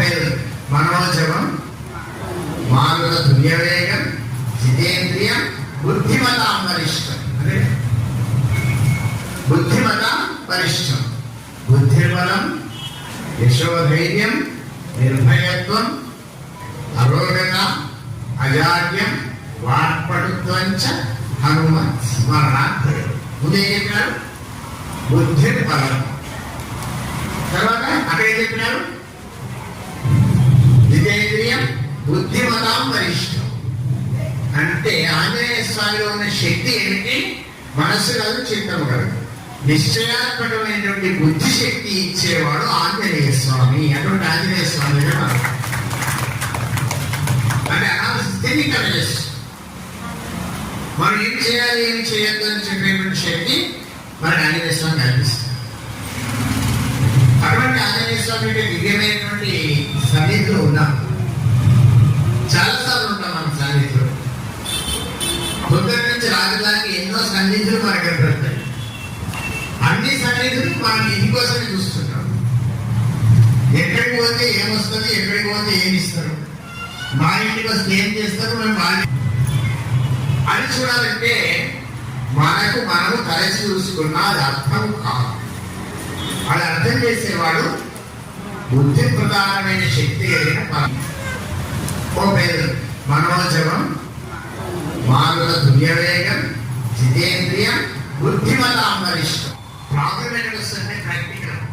పేరు మనోజవం మానవ తుల్యవేగం జితేంద్రియం బుద్ధిమతాం వరిష్టం. అదే బుద్ధిమతాం వరిష్టం. బుద్ధిర్బలం యశోధైర్యం నిర్భయత్వం అరోగత అజాడ్యం వాక్పటుత్వంచ హనుమత్ స్మరణాత్. ముందే చెప్పినారు బుద్ధిర్బలం, తర్వాత అక్కడ ఏం చెప్పినారు జితేంద్రియం బుద్ధిమతాం వరిష్టం. అంటే ఆంజనేయ స్వామిలో ఉన్న శక్తి ఏమిటి? మనస్సు కాదు, చిత్తము కాదు, నిశ్చయాత్మకమైనటువంటి బుద్ధి శక్తి ఇచ్చేవాడు ఆంజనేయ స్వామి. అటువంటి ఆంజనేయ స్వామి అంటే అనావస్థితిని కలిగేస్తుంది. మనం ఏం చేయాలి ఏం చేయొద్దు అని చెప్పేటువంటి శక్తి మనకి ఆంజనేయ స్వామి కల్పిస్తుంది. అటువంటి ఆంజనేయ స్వామి దివ్యమైనటువంటి సన్నిధిలో ఉన్నాం. చాలాసార్లు ఉంటాం మన సన్నిధిలో. పొద్దున్న నుంచి రాజధానికి ఎన్నో సన్నిధులు మనకు కనపడతాయి. అన్ని సన్నిధులు మనం ఇందుకోసమే చూస్తుంటాం. ఎక్కడికి పోతే ఏమొస్తుంది, ఎక్కడికి పోతే ఏమి ఇస్తారు, మా ఇంటికి వస్తే ఏం చేస్తారు, మేము అని చూడాలంటే మనము కలిసి చూసుకున్నా అది అర్థం కాదు. అది అర్థం చేసేవాడు బుద్ధి ప్రధానమైన శక్తి కలిగిన ఓ పేరు మనోజవం మానవ తుల్యవేగం జితేంద్రియం బుద్ధిమతాం వరిష్టం. ప్రాబ్లం ఎక్కడ వస్తుందంటే ప్రాక్టికల్